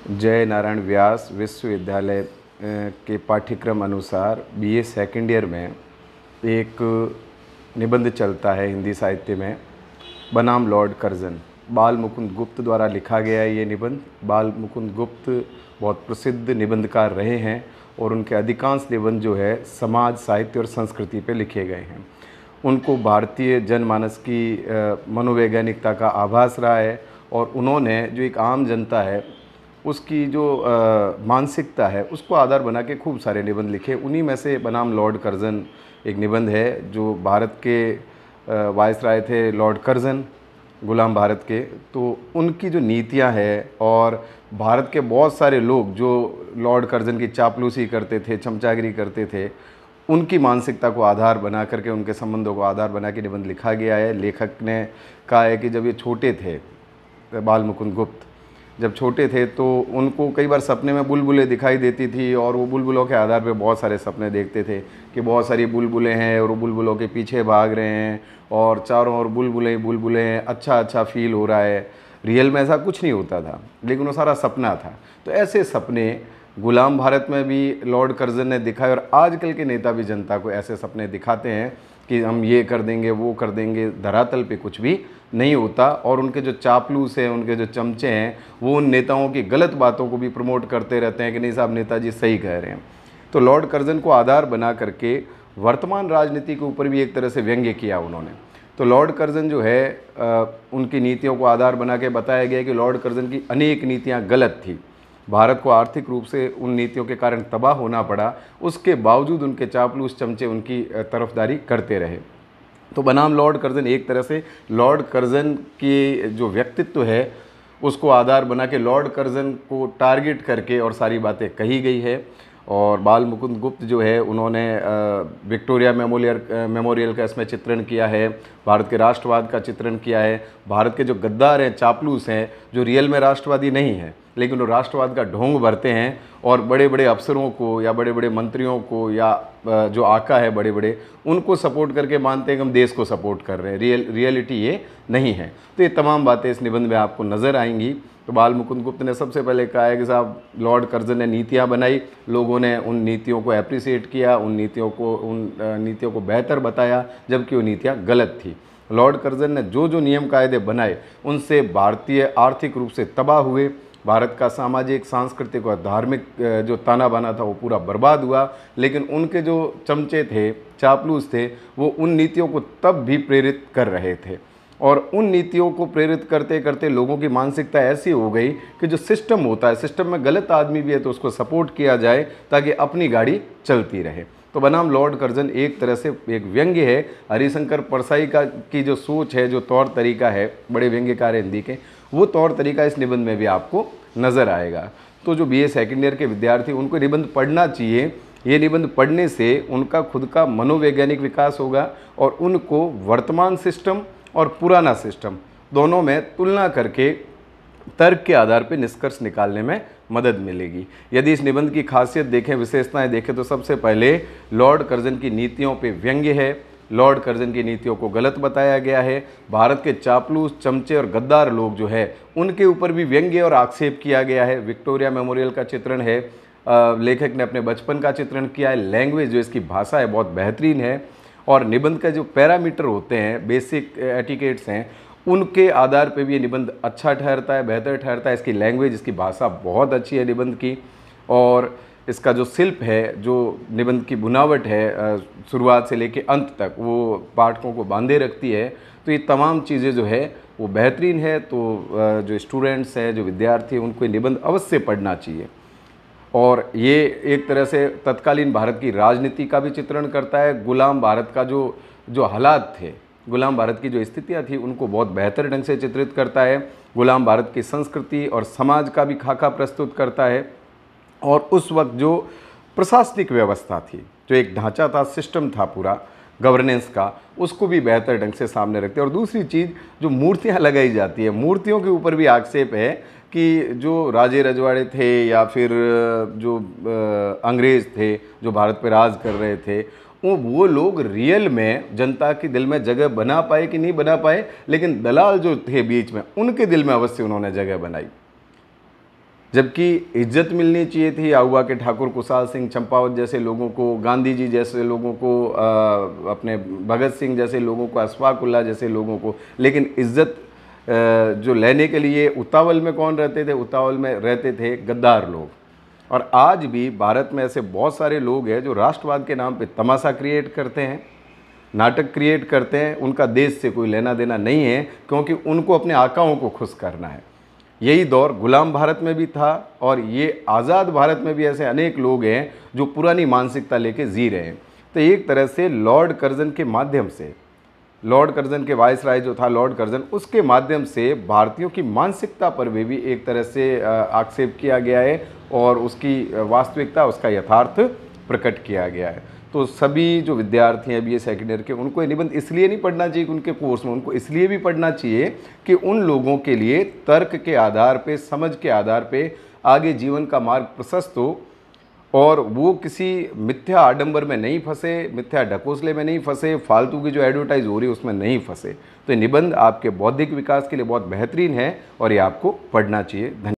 जय नारायण व्यास विश्वविद्यालय के पाठ्यक्रम अनुसार बीए सेकेंड ईयर में एक निबंध चलता है हिंदी साहित्य में, बनाम लॉर्ड कर्जन। बाल मुकुंद गुप्त द्वारा लिखा गया है ये निबंध। बाल मुकुंद गुप्त बहुत प्रसिद्ध निबंधकार रहे हैं और उनके अधिकांश निबंध जो है समाज, साहित्य और संस्कृति पे लिखे गए हैं। उनको भारतीय जनमानस की मनोवैज्ञानिकता का आभास रहा है और उन्होंने जो एक आम जनता है उसकी जो मानसिकता है उसको आधार बना के खूब सारे निबंध लिखे। उन्हीं में से बनाम लॉर्ड कर्जन एक निबंध है। जो भारत के वायसराय थे लॉर्ड कर्जन, गुलाम भारत के, तो उनकी जो नीतियां हैं और भारत के बहुत सारे लोग जो लॉर्ड कर्जन की चापलूसी करते थे, चमचागिरी करते थे, उनकी मानसिकता को आधार बना करके, उनके संबंधों को आधार बना के निबंध लिखा गया है। लेखक ने कहा है कि जब ये छोटे थे, बाल मुकुंद गुप्त जब छोटे थे तो उनको कई बार सपने में बुलबुलें दिखाई देती थी और वो बुलबुलों के आधार पे बहुत सारे सपने देखते थे कि बहुत सारी बुलबुलें हैं और वो बुलबुलों के पीछे भाग रहे हैं और चारों ओर बुलबुलें बुलबुलें हैं, अच्छा अच्छा फील हो रहा है। रियल में ऐसा कुछ नहीं होता था, लेकिन वो सारा सपना था। तो ऐसे सपने गुलाम भारत में भी लॉर्ड कर्जन ने दिखाए और आजकल के नेता भी जनता को ऐसे सपने दिखाते हैं कि हम ये कर देंगे, वो कर देंगे। धरातल पे कुछ भी नहीं होता और उनके जो चापलूस हैं, उनके जो चमचे हैं, वो उन नेताओं की गलत बातों को भी प्रमोट करते रहते हैं कि नहीं साहब, नेताजी सही कह रहे हैं। तो लॉर्ड कर्जन को आधार बना करके वर्तमान राजनीति के ऊपर भी एक तरह से व्यंग्य किया उन्होंने। तो लॉर्ड कर्जन जो है उनकी नीतियों को आधार बना के बताया गया कि लॉर्ड कर्जन की अनेक नीतियाँ गलत थी, भारत को आर्थिक रूप से उन नीतियों के कारण तबाह होना पड़ा, उसके बावजूद उनके चापलूस चमचे उनकी तरफदारी करते रहे। तो बनाम लॉर्ड कर्जन एक तरह से लॉर्ड कर्जन की जो व्यक्तित्व है उसको आधार बना के लॉर्ड कर्जन को टारगेट करके और सारी बातें कही गई है। और बाल मुकुंद गुप्त जो है उन्होंने विक्टोरिया मेमोरियल का इसमें चित्रण किया है, भारत के राष्ट्रवाद का चित्रण किया है। भारत के जो गद्दार हैं, चापलूस हैं, जो रियल में राष्ट्रवादी नहीं हैं लेकिन वो राष्ट्रवाद का ढोंग भरते हैं और बड़े बड़े अफसरों को या बड़े बड़े मंत्रियों को या जो आका है बड़े बड़े, उनको सपोर्ट करके मानते हैं कि हम देश को सपोर्ट कर रहे हैं। रियलिटी ये नहीं है। तो ये तमाम बातें इस निबंध में आपको नज़र आएंगी। तो बाल मुकुंद गुप्त ने सबसे पहले कहा है कि साहब लॉर्ड कर्जन ने नीतियाँ बनाई, लोगों ने उन नीतियों को अप्रिसिएट किया, उन नीतियों को बेहतर बताया, जबकि वो नीतियाँ गलत थी। लॉर्ड कर्जन ने जो जो नियम कायदे बनाए उनसे भारतीय आर्थिक रूप से तबाह हुए, भारत का सामाजिक, सांस्कृतिक और धार्मिक जो ताना बाना था वो पूरा बर्बाद हुआ। लेकिन उनके जो चमचे थे, चापलूस थे, वो उन नीतियों को तब भी प्रेरित कर रहे थे और उन नीतियों को प्रेरित करते करते लोगों की मानसिकता ऐसी हो गई कि जो सिस्टम होता है, सिस्टम में गलत आदमी भी है तो उसको सपोर्ट किया जाए ताकि अपनी गाड़ी चलती रहे। तो बनाम लॉर्ड कर्जन एक तरह से एक व्यंग्य है। हरिशंकर परसाई की जो सोच है, जो तौर तरीका है, बड़े व्यंग्यकार हिंदी के, वो तौर तरीका इस निबंध में भी आपको नज़र आएगा। तो जो बीए सेकेंड ईयर के विद्यार्थी, उनको निबंध पढ़ना चाहिए। ये निबंध पढ़ने से उनका खुद का मनोवैज्ञानिक विकास होगा और उनको वर्तमान सिस्टम और पुराना सिस्टम दोनों में तुलना करके तर्क के आधार पर निष्कर्ष निकालने में मदद मिलेगी। यदि इस निबंध की खासियत देखें, विशेषताएं देखें, तो सबसे पहले लॉर्ड कर्जन की नीतियों पे व्यंग्य है। लॉर्ड कर्जन की नीतियों को गलत बताया गया है। भारत के चापलूस, चमचे और गद्दार लोग जो है उनके ऊपर भी व्यंग्य और आक्षेप किया गया है। विक्टोरिया मेमोरियल का चित्रण है, लेखक ने अपने बचपन का चित्रण किया है। लैंग्वेज जो इसकी भाषा है बहुत बेहतरीन है और निबंध का जो पैरामीटर होते हैं, बेसिक एटिकेट्स हैं, उनके आधार पे भी ये निबंध अच्छा ठहरता है, बेहतर ठहरता है। इसकी लैंग्वेज, इसकी भाषा बहुत अच्छी है निबंध की और इसका जो शिल्प है, जो निबंध की बुनावट है, शुरुआत से लेकर अंत तक वो पाठकों को बांधे रखती है। तो ये तमाम चीज़ें जो है वो बेहतरीन है। तो जो स्टूडेंट्स हैं, जो विद्यार्थी हैं, उनको ये निबंध अवश्य पढ़ना चाहिए। और ये एक तरह से तत्कालीन भारत की राजनीति का भी चित्रण करता है। गुलाम भारत का जो हालात थे, गुलाम भारत की जो स्थितियाँ थी, उनको बहुत बेहतर ढंग से चित्रित करता है। गुलाम भारत की संस्कृति और समाज का भी खाका प्रस्तुत करता है और उस वक्त जो प्रशासनिक व्यवस्था थी, जो एक ढांचा था, सिस्टम था पूरा गवर्नेंस का, उसको भी बेहतर ढंग से सामने रखते हैं। और दूसरी चीज़, जो मूर्तियां लगाई जाती है, मूर्तियों के ऊपर भी आक्षेप है कि जो राजे रजवाड़े थे या फिर जो अंग्रेज़ थे जो भारत पर राज कर रहे थे, वो लोग रियल में जनता के दिल में जगह बना पाए कि नहीं बना पाए, लेकिन दलाल जो थे बीच में, उनके दिल में अवश्य उन्होंने जगह बनाई। जबकि इज्जत मिलनी चाहिए थी आहुआ के ठाकुर कुशाल सिंह चंपावत जैसे लोगों को, गांधी जी जैसे लोगों को, अपने भगत सिंह जैसे लोगों को, अशफाक उल्लाह जैसे लोगों को। लेकिन इज्जत जो लेने के लिए उतावल में कौन रहते थे? उतावल में रहते थे गद्दार लोग। और आज भी भारत में ऐसे बहुत सारे लोग हैं जो राष्ट्रवाद के नाम पे तमाशा क्रिएट करते हैं, नाटक क्रिएट करते हैं। उनका देश से कोई लेना देना नहीं है, क्योंकि उनको अपने आकाओं को खुश करना है। यही दौर गुलाम भारत में भी था, और ये आज़ाद भारत में भी ऐसे अनेक लोग हैं जो पुरानी मानसिकता लेके जी रहे हैं। तो एक तरह से लॉर्ड कर्जन के माध्यम से, लॉर्ड कर्जन के वायसराय जो था लॉर्ड कर्जन, उसके माध्यम से भारतीयों की मानसिकता पर भी एक तरह से आक्षेप किया गया है, और उसकी वास्तविकता, उसका यथार्थ प्रकट किया गया है। तो सभी जो विद्यार्थी हैं बीए सेकेंड ईयर के, उनको ये निबंध इसलिए नहीं पढ़ना चाहिए कि उनके कोर्स में, उनको इसलिए भी पढ़ना चाहिए कि उन लोगों के लिए तर्क के आधार पे, समझ के आधार पे आगे जीवन का मार्ग प्रशस्त हो, और वो किसी मिथ्या आडंबर में नहीं फंसे, मिथ्या ढकोसले में नहीं फंसे, फालतू की जो एडवर्टाइज हो रही है उसमें नहीं फंसे। तो ये निबंध आपके बौद्धिक विकास के लिए बहुत बेहतरीन है, और ये आपको पढ़ना चाहिए। धन्यवाद।